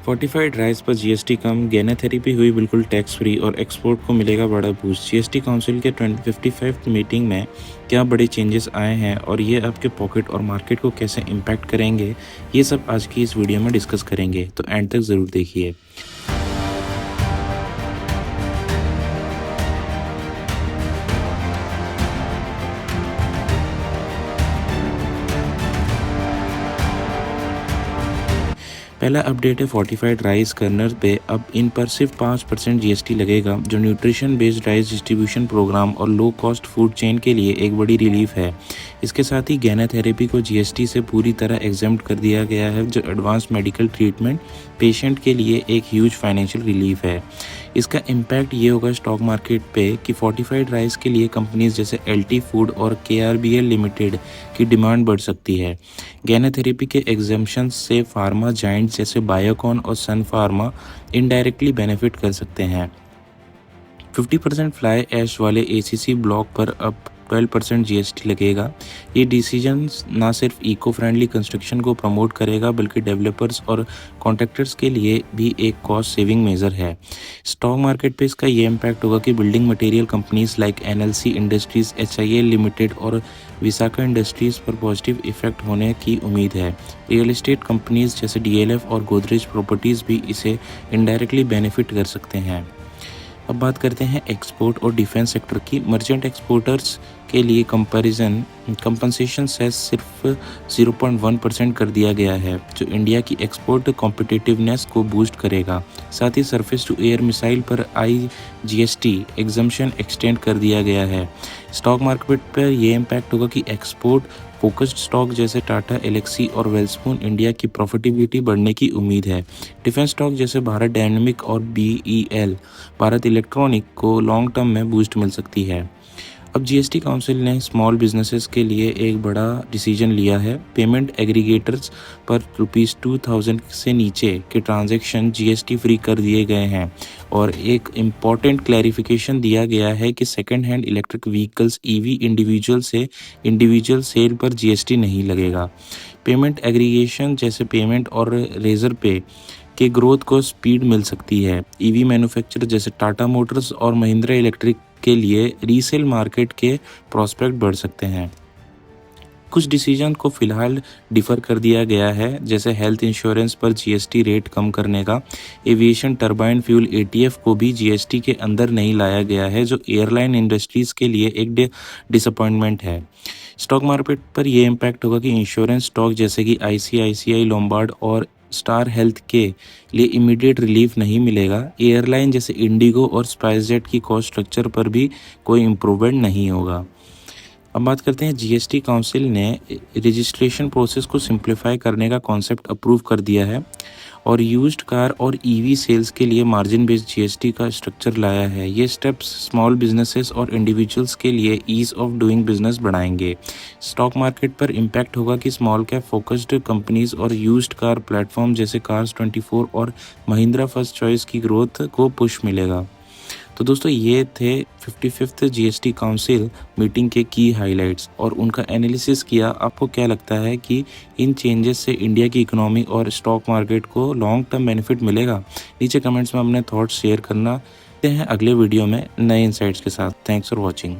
Fortified rice पर GST कम, गैना therapy हुई बिल्कुल टैक्स फ्री और एक्सपोर्ट को मिलेगा बड़ा बूस्ट। जीएसटी काउंसिल के 2055 मीटिंग में क्या बड़े चेंजेस आए हैं और ये आपके पॉकेट और मार्केट को कैसे इम्पैक्ट करेंगे, ये सब आज की इस वीडियो में डिस्कस करेंगे, तो एंड तक ज़रूर देखिए। पहला अपडेट है फोर्टिफाइड राइस कर्नर पे अब इन पर सिर्फ 5% जीएसटी लगेगा, जो nutrition based rice distribution programme और लो कॉस्ट फूड चेन के लिए एक बड़ी रिलीफ है। इसके साथ ही गैना थेरेपी को जीएसटी से पूरी तरह एग्जेम्प्ट कर दिया गया है, जो एडवांस मेडिकल ट्रीटमेंट पेशेंट के लिए एक ह्यूज फाइनेंशियल रिलीफ है। इसका इम्पैक्ट ये होगा स्टॉक मार्केट पे कि फोर्टिफाइड राइस के लिए कंपनीज जैसे एलटी फूड और केआरबीएल लिमिटेड की डिमांड बढ़ सकती है। गैना थेरेपी के एग्जम्पशन से फार्मा जाइंट्स जैसे बायोकॉन और सन फार्मा इनडायरेक्टली बेनिफिट कर सकते हैं। 50% फ्लाई ऐश वाले एसीसी ब्लॉक पर अब 12% जीएसटी लगेगा। ये डिसीजन ना सिर्फ इको फ्रेंडली कंस्ट्रक्शन को प्रमोट करेगा, बल्कि डेवलपर्स और कॉन्ट्रैक्टर्स के लिए भी एक कॉस्ट सेविंग मेजर है। स्टॉक मार्केट पे इसका ये इम्पैक्ट होगा कि building material companies like NLC industries, HIL limited और विसाका इंडस्ट्रीज पर पॉजिटिव इफेक्ट होने की उम्मीद है। रियल एस्टेट कंपनीज जैसे डीएलएफ और गोदरेज प्रॉपर्टीज भी इसे इनडायरेक्टली बेनिफिट कर सकते हैं। अब बात करते हैं एक्सपोर्ट और डिफेंस सेक्टर की। मर्चेंट एक्सपोर्टर्स के लिए कंपनसेशन सेस सिर्फ 0.1% कर दिया गया है, जो इंडिया की एक्सपोर्ट कॉम्पिटिटिवनेस को बूस्ट करेगा। साथ ही सरफेस टू एयर मिसाइल पर आईजीएसटी एग्जम्पशन एक्सटेंड कर दिया गया है। स्टॉक मार्केट पर यह इम्पैक्ट होगा कि एक्सपोर्ट फोकस्ड स्टॉक जैसे टाटा एलेक्सी और वेलस्पून इंडिया की प्रॉफिटेबिलिटी बढ़ने की उम्मीद है। डिफेंस स्टॉक जैसे भारत डायनेमिक और बीईएल भारत इलेक्ट्रॉनिक को लॉन्ग टर्म में बूस्ट मिल सकती है। अब जीएसटी काउंसिल ने स्मॉल बिजनेसेस के लिए एक बड़ा डिसीजन लिया है। पेमेंट एग्रीगेटर्स पर ₹2000 से नीचे के ट्रांजैक्शन जीएसटी फ्री कर दिए गए हैं और एक इम्पॉर्टेंट क्लैरिफिकेशन दिया गया है कि second hand electric vehicles EV individual sale पर जीएसटी नहीं लगेगा। पेमेंट एग्रीगेशन जैसे पेमेंट और रेजर पे के ग्रोथ को स्पीड मिल सकती है। ईवी मैन्युफैक्चरर जैसे टाटा मोटर्स और महिंद्रा इलेक्ट्रिक के लिए रीसेल मार्केट के प्रोस्पेक्ट बढ़ सकते हैं। कुछ डिसीजन को फिलहाल डिफर कर दिया गया है, जैसे हेल्थ इंश्योरेंस पर जीएसटी रेट कम करने का। एविएशन टरबाइन फ्यूल एटीएफ को भी जीएसटी के अंदर नहीं लाया गया है, जो एयरलाइन इंडस्ट्रीज के लिए एक डिसअपॉइंटमेंट है। स्टॉक मार्केट पर यह इम्पैक्ट होगा कि इंश्योरेंस स्टॉक जैसे कि आईसीआईसीआई लोम्बार्ड और स्टार हेल्थ के लिए इमीडिएट रिलीफ नहीं मिलेगा। एयरलाइन जैसे इंडिगो और स्पाइसजेट की कॉस्ट स्ट्रक्चर पर भी कोई इम्प्रूवमेंट नहीं होगा। अब बात करते हैं, जीएसटी काउंसिल ने रजिस्ट्रेशन प्रोसेस को सिंप्लीफाई करने का कॉन्सेप्ट अप्रूव कर दिया है और यूज्ड कार और ईवी सेल्स के लिए मार्जिन बेस्ड जीएसटी का स्ट्रक्चर लाया है। ये स्टेप्स स्मॉल बिजनेसेस और इंडिविजुअल्स के लिए ईज ऑफ डूइंग बिजनेस बढ़ाएंगे। स्टॉक मार्केट पर इम्पैक्ट होगा कि स्मॉल कैप फोकस्ड कंपनीज और यूज्ड कार प्लेटफॉर्म जैसे कार्स 24 और महिंद्रा फर्स्ट चॉइस की ग्रोथ को पुश मिलेगा। तो दोस्तों, ये थे 55th जीएसटी काउंसिल मीटिंग के की हाइलाइट्स और उनका एनालिसिस किया। आपको क्या लगता है कि इन चेंजेस से इंडिया की इकोनॉमी और स्टॉक मार्केट को लॉन्ग टर्म बेनिफिट मिलेगा? नीचे कमेंट्स में अपने थॉट्स शेयर करना। हैं अगले वीडियो में नए इंसाइट्स के साथ। Thanks for watching.